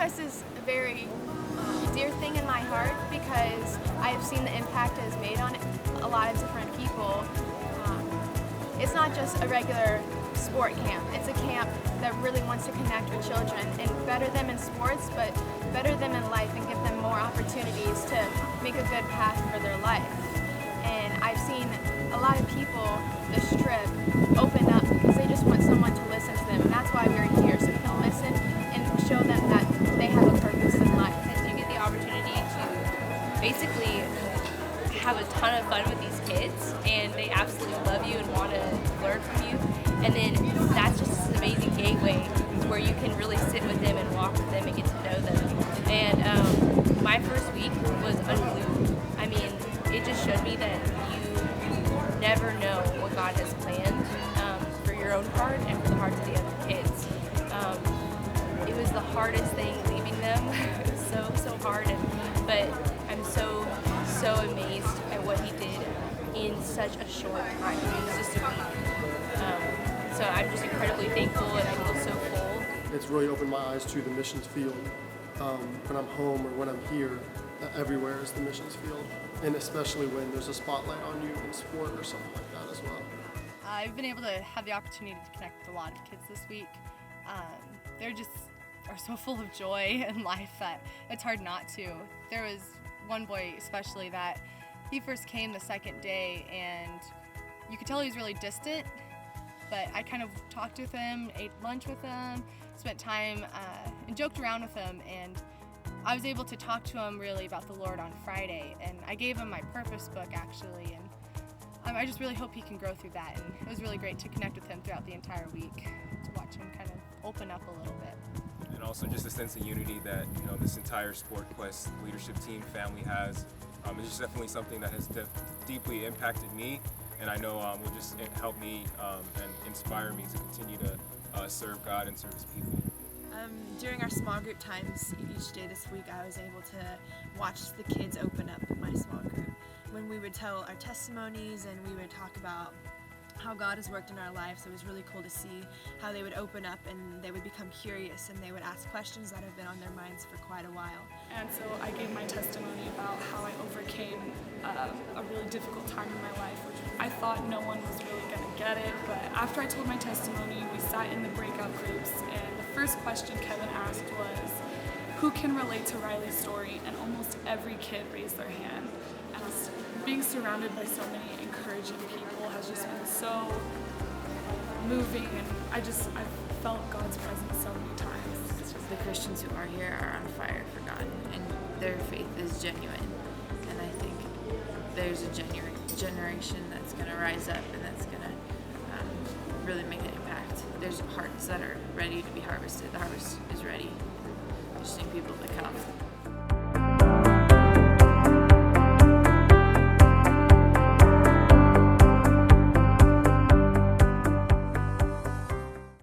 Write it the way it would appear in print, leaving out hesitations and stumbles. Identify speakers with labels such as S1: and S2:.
S1: SportQuest is a very dear thing in my heart because I've seen the impact it has made on a lot of different people. It's not just a regular sport camp. It's a camp that really wants to connect with children and better them in sports, but better them in life and give them more opportunities to make a good path for their life. And I've seen a lot of people this trip open up because they just want someone to listen to them, and that's why we're here, so we can listen and show them that they have a purpose in life.
S2: Because you get the opportunity to basically have a ton of fun with these kids, and they absolutely love you and want to learn from you. And then that's just an amazing gateway where you can really sit with them and walk with them and get to know them. And my first week was unbelievable. I mean, it just showed me that you never know what God has planned for your own heart and for the hearts of the other kids. It was the hardest thing leaving them. It was so hard, but I'm so amazed at what he did in such a short time. It was just a week. So I'm just incredibly thankful, and I feel so full.
S3: It's really opened my eyes to the missions field. When I'm home or when I'm here, everywhere is the missions field, and especially when there's a spotlight on you in sport or something like that as well.
S4: I've been able to have the opportunity to connect with a lot of kids this week. They're just are so full of joy and life that it's hard not to. There was one boy especially that he first came the second day, and you could tell he was really distant, but I kind of talked with him, ate lunch with him, spent time and joked around with him, and I was able to talk to him really about the Lord on Friday, and I gave him my purpose book actually, and I just really hope he can grow through that, and it was really great to connect with him throughout the entire week, to watch him kind of open up a little bit.
S5: And also just a sense of unity that this entire SportQuest leadership team family has. It's just definitely something that has deeply impacted me, and I know will just help me and inspire me to continue to serve God and serve His people.
S6: During our small group times each day this week, I was able to watch the kids open up in my small group. When we would tell our testimonies and we would talk about how God has worked in our lives, it was really cool to see how they would open up and they would become curious and they would ask questions that have been on their minds for quite a while.
S7: And so I gave my testimony about how I overcame a really difficult time in my life, which I thought no one was really going to get it, but after I told my testimony, we sat in the breakout groups, and the first question Kevin asked was, who can relate to Riley's story? And almost every kid raised their hand. And being surrounded by so many encouraging people has just been so moving, and I felt God's presence so many times.
S8: The Christians who are here are on fire for God, and their faith is genuine. And I think there's a generation that's going to rise up and that's going to really make an impact. There's hearts that are ready to be harvested. The harvest is ready. We just need people to come.